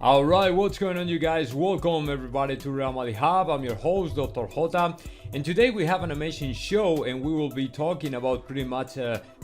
Alright, what's going on, you guys? Welcome everybody to Madrid Hub. I'm your host, Dr. JOTA, and today we have an amazing show and we will be talking about pretty much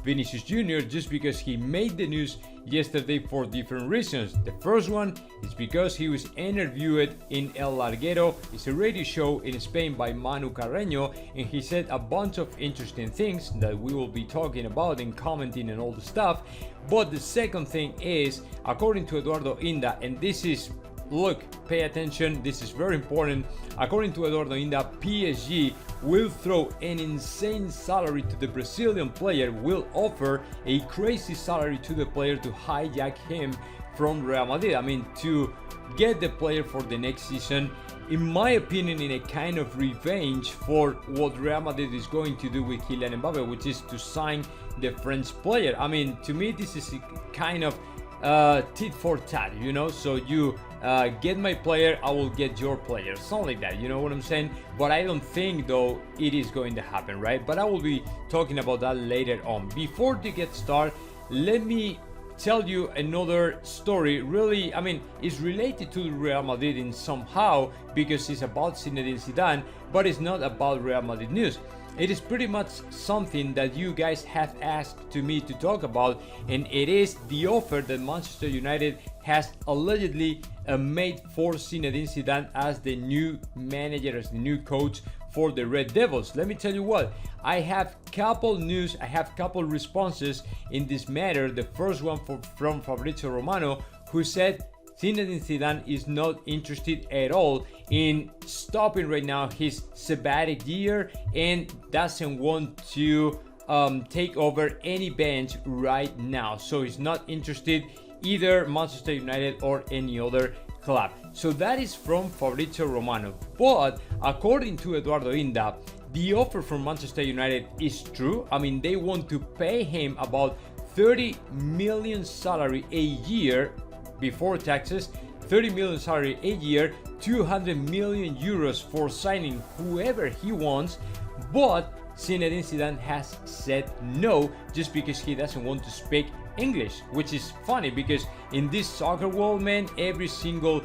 Vinicius Jr. just because he made the news yesterday for different reasons. The first one is because he was interviewed in El Larguero. It's a radio show in Spain by Manu Carreño, and he said a bunch of interesting things that we will be talking about and commenting and all the stuff. But the second thing is, according to Eduardo Inda, and this is, look, pay attention, this is very important. According to Eduardo Inda, PSG will throw an insane salary to the Brazilian player, will offer a crazy salary to the player to hijack him from Real Madrid. I mean, to get the player for the next season, in my opinion, in a kind of revenge for what Real Madrid is going to do with Kylian Mbappe, which is to sign the French player. I mean, to me, this is a kind of tit for tat, you know. So you get my player, I will get your player, something like that, you know what I'm saying? But I don't think though it is going to happen, right? But I will be talking about that later on. Before to get started, let me tell you another story. Really, I mean, it's related to Real Madrid in somehow because it's about Zinedine Zidane, but it's not about Real Madrid news. It is pretty much something that you guys have asked to me to talk about, and it is the offer that Manchester United has allegedly made for Zinedine Zidane as the new manager, as the new coach for the Red Devils. Let me tell you what, I have couple news, I have couple responses in this matter. The first one from Fabrizio Romano, who said Zinedine Zidane is not interested at all in stopping right now his sabbatic year and doesn't want to take over any bench right now. So he's not interested either Manchester United or any other club. So that is from Fabrizio Romano. But according to Eduardo Inda, the offer from Manchester United is true. I mean, they want to pay him about 30 million salary a year before taxes, 30 million salary a year, 200 million euros for signing whoever he wants. But Zinedine Zidane has said no, just because he doesn't want to speak English, which is funny because in this soccer world, man, every single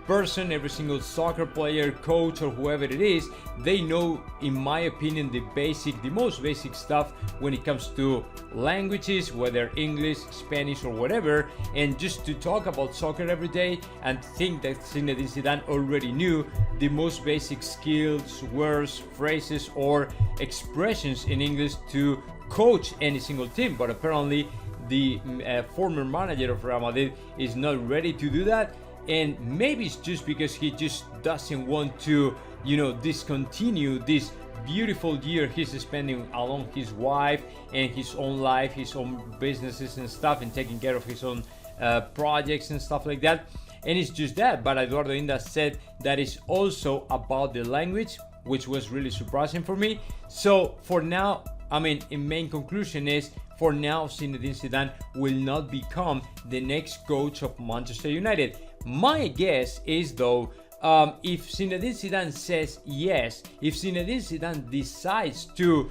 person, every single soccer player, coach, or whoever it is, they know, in my opinion, the most basic stuff when it comes to languages, whether English, Spanish, or whatever. And just to talk about soccer every day and think that Zinedine Zidane already knew the most basic skills, words, phrases, or expressions in English to coach any single team. But apparently the former manager of Real Madrid is not ready to do that. And maybe it's just because he just doesn't want to, you know, discontinue this beautiful year he's spending along his wife and his own life, his own businesses and stuff, and taking care of his own projects and stuff like that. And it's just that. But Eduardo Inda said that it's also about the language, which was really surprising for me. So for now, I mean, in main conclusion is, for now, Zinedine Zidane will not become the next coach of Manchester United. My guess is though, if Zinedine Zidane says yes, if Zinedine Zidane decides to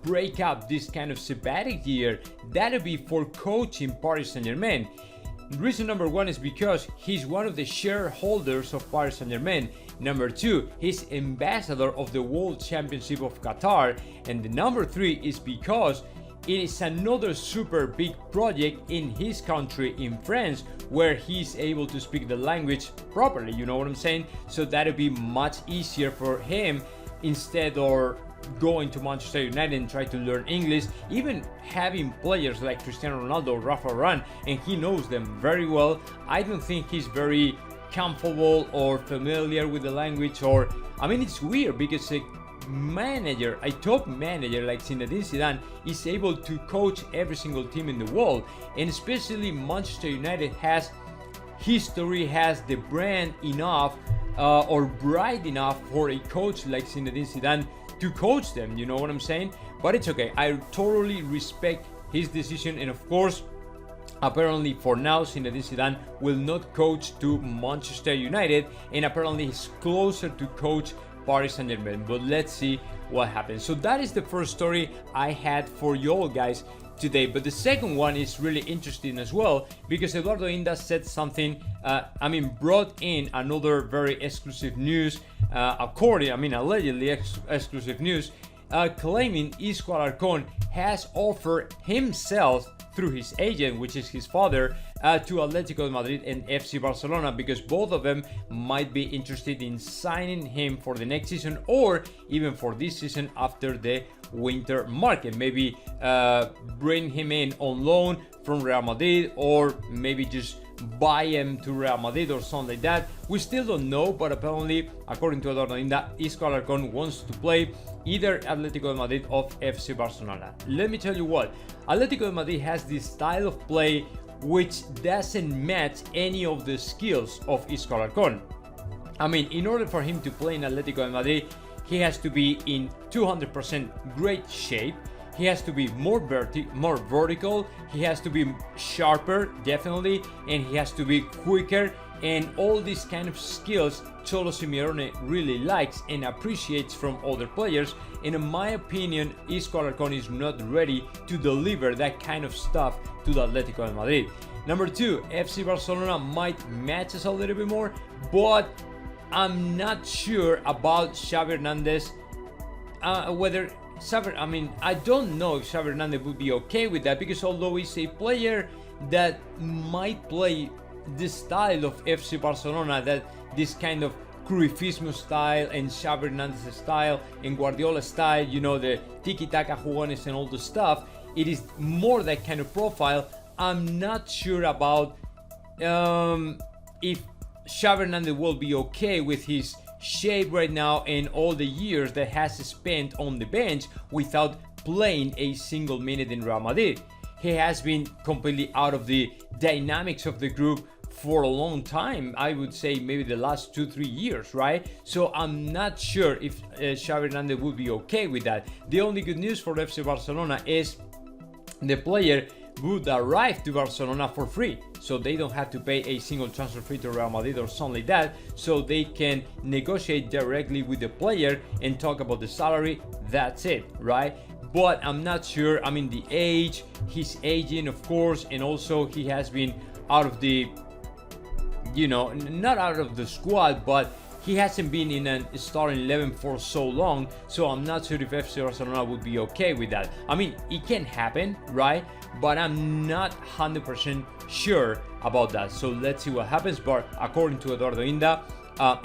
break up this kind of sabbatic year, that'll be for coaching Paris Saint-Germain. Reason number one is because he's one of the shareholders of Paris Saint-Germain. Number two, he's ambassador of the World Championship of Qatar. And the number three is because it is another super big project in his country, in France, where he's able to speak the language properly, you know what I'm saying? So that'll be much easier for him instead of going to Manchester United and try to learn English, even having players like Cristiano Ronaldo, Rafa Varane, and he knows them very well. I don't think he's very comfortable or familiar with the language, or I mean, it's weird because a top manager like Zinedine Zidane is able to coach every single team in the world, and especially Manchester United has history, has the brand enough or bright enough for a coach like Zinedine Zidane to coach them, you know what I'm saying? But it's okay, I totally respect his decision. And of course, apparently for now, Zinedine Zidane will not coach to Manchester United, and apparently he's closer to coach Paris Saint-Germain. But let's see what happens. So that is the first story I had for you all guys today. But the second one is really interesting as well, because Eduardo Inda said something, brought in another very exclusive news, allegedly exclusive news, claiming Isco Alarcón has offered himself through his agent, which is his father, to Atletico de Madrid and FC Barcelona, because both of them might be interested in signing him for the next season, or even for this season after the winter market. Maybe bring him in on loan from Real Madrid, or maybe just buy him to Real Madrid or something like that. We still don't know, but apparently, according to Eduardo Inda, Isco Alarcón wants to play either Atletico de Madrid or FC Barcelona. Let me tell you what, Atletico de Madrid has this style of play which doesn't match any of the skills of Isco Alarcón. In order for him to play in Atletico de Madrid, he has to be in 200% great shape. He has to be more vertical. He has to be sharper, definitely, and he has to be quicker. And all these kind of skills Cholo Simeone really likes and appreciates from other players. And in my opinion, Isco Alarcón is not ready to deliver that kind of stuff to the Atletico de Madrid. Number two, FC Barcelona might match us a little bit more, but I'm not sure about Xavi Hernandez. I don't know if Xavi Hernandez would be okay with that, because although he's a player that might play this style of FC Barcelona, that this kind of Cruyffismo style and Xavi Hernandez style and Guardiola style, the tiki-taka jugones and all the stuff, it is more that kind of profile. I'm not sure about if Xavi Hernandez will be okay with his shape right now and all the years that has spent on the bench without playing a single minute in Real Madrid. He has been completely out of the dynamics of the group for a long time. I would say maybe the last 2-3 years, right? So I'm not sure if Xavi Hernandez would be okay with that. The only good news for FC Barcelona is the player would arrive to Barcelona for free, so they don't have to pay a single transfer fee to Real Madrid or something like that, so they can negotiate directly with the player and talk about the salary. That's it, right? But I'm not sure. The age, his aging, of course, and also he has been out of the, not out of the squad, but he hasn't been in a starting 11 for so long, so I'm not sure if FC Barcelona would be okay with that. It can happen, right? But I'm not 100% sure about that. So let's see what happens. But according to Eduardo Inda,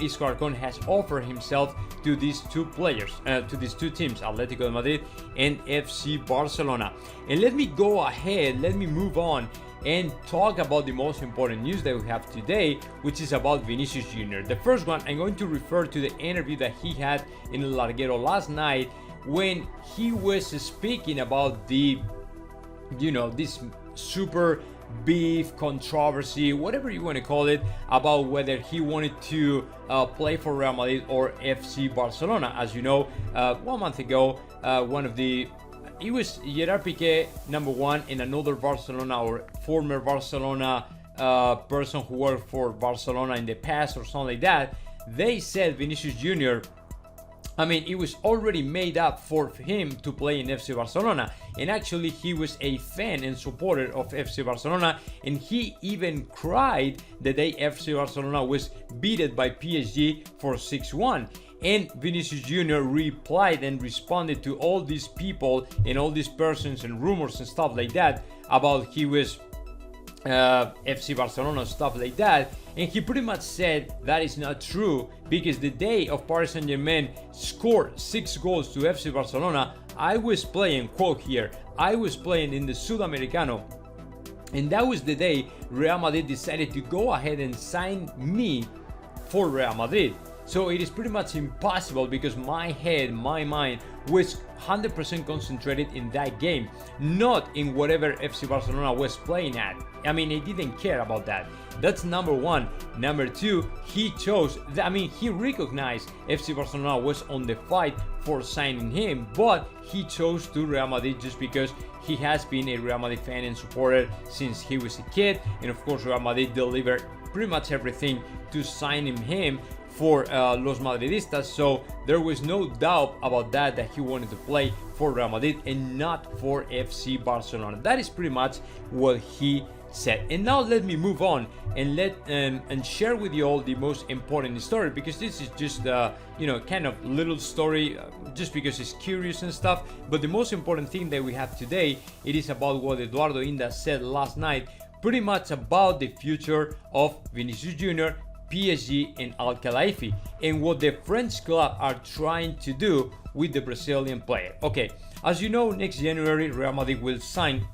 Isco Alarcón has offered himself to these two players, to these two teams, Atletico de Madrid and FC Barcelona. And let me move on and talk about the most important news that we have today, which is about Vinicius Jr. The first one, I'm going to refer to the interview that he had in El Larguero last night, when he was speaking about the, this super beef controversy, whatever you want to call it, about whether he wanted to play for Real Madrid or FC Barcelona. As you know, 1 month ago, it was Gerard Piqué, number one, and another Barcelona or former Barcelona person who worked for Barcelona in the past or something like that. They said Vinicius Jr., it was already made up for him to play in FC Barcelona. And actually, he was a fan and supporter of FC Barcelona. And he even cried the day FC Barcelona was beaten by PSG for 6-1. And Vinicius Jr. replied and responded to all these people and all these persons and rumors and stuff like that about he was FC Barcelona, stuff like that. And he pretty much said that is not true, because the day of Paris Saint-Germain scored 6 goals to FC Barcelona, I was playing, quote here, I was playing in the Sudamericano. And that was the day Real Madrid decided to go ahead and sign me for Real Madrid. So it is pretty much impossible, because my mind was 100% concentrated in that game, not in whatever FC Barcelona was playing at. I didn't care about that. That's number one. Number two, he recognized FC Barcelona was on the fight for signing him, but he chose to Real Madrid just because he has been a Real Madrid fan and supporter since he was a kid. And of course, Real Madrid delivered pretty much everything to sign him for Los Madridistas, so there was no doubt about that he wanted to play for Real Madrid and not for FC Barcelona. That is pretty much what he said. And now let me move on and and share with you all the most important story, because this is just kind of little story, just because it's curious and stuff. But the most important thing that we have today, it is about what Eduardo Inda said last night, pretty much about the future of Vinicius Jr., PSG and Al Khelaifi, and what the French club are trying to do with the Brazilian player. Okay, as you know, next January Real Madrid will sign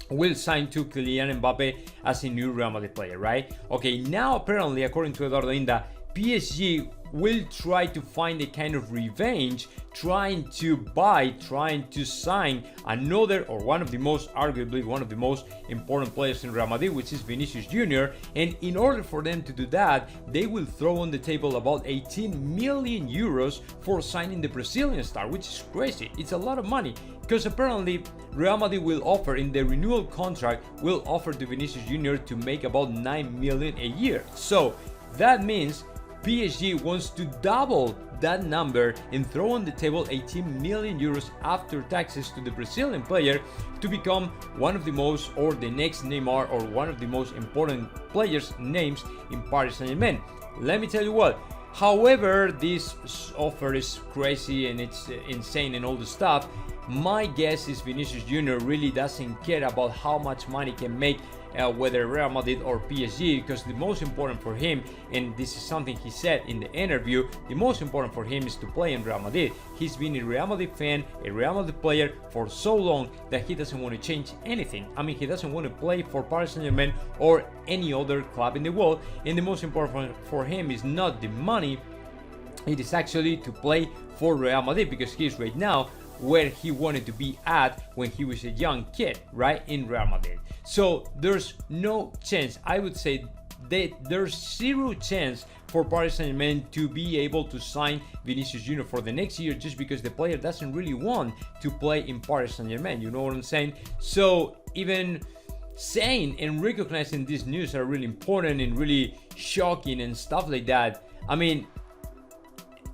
will sign to Kylian Mbappe as a new Real Madrid player, right? Okay, now apparently, according to Eduardo Inda, PSG will try to find a kind of revenge, trying to sign another, or arguably one of the most important players in Real Madrid, which is Vinicius Jr. And in order for them to do that, they will throw on the table about 18 million euros for signing the Brazilian star, which is crazy. It's a lot of money, because apparently Real Madrid will offer, in the renewal contract, will offer to Vinicius Jr. to make about 9 million a year. So that means PSG wants to double that number and throw on the table 18 million euros after taxes to the Brazilian player to become one of the most, or the next Neymar, or one of the most important players names in Paris Saint-Germain. Let me tell you what, however this offer is crazy and it's insane and all the stuff, my guess is Vinicius Jr. really doesn't care about how much money can make whether Real Madrid or PSG, because the most important for him, and this is something he said in the interview, the most important for him is to play in Real Madrid. He's been a Real Madrid fan, a Real Madrid player for so long that he doesn't want to change anything. I mean, he doesn't want to play for Paris Saint-Germain or any other club in the world, and the most important for him is not the money, it is actually to play for Real Madrid, because he's right now where he wanted to be at when he was a young kid, right, in Real Madrid. So there's no chance, I would say that there's zero chance for Paris Saint-Germain to be able to sign Vinicius Jr. for the next year, just because the player doesn't really want to play in Paris Saint-Germain, you know what I'm saying? So even saying and recognizing these news are really important and really shocking and stuff like that. I mean,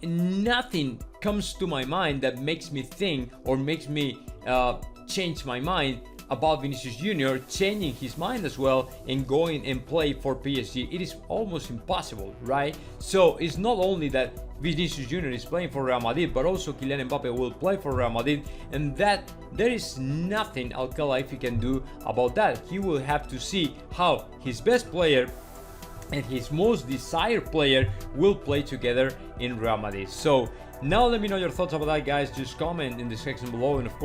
nothing comes to my mind that makes me think or makes me change my mind about Vinicius Jr. changing his mind as well and going and play for PSG. It is almost impossible, right? So it's not only that Vinicius Jr. is playing for Real Madrid, but also Kylian Mbappe will play for Real Madrid, and that there is nothing Al Khelaifi can do about that. He will have to see how his best player and his most desired player will play together in Real Madrid. So now let me know your thoughts about that, guys. Just comment in the section below, and of course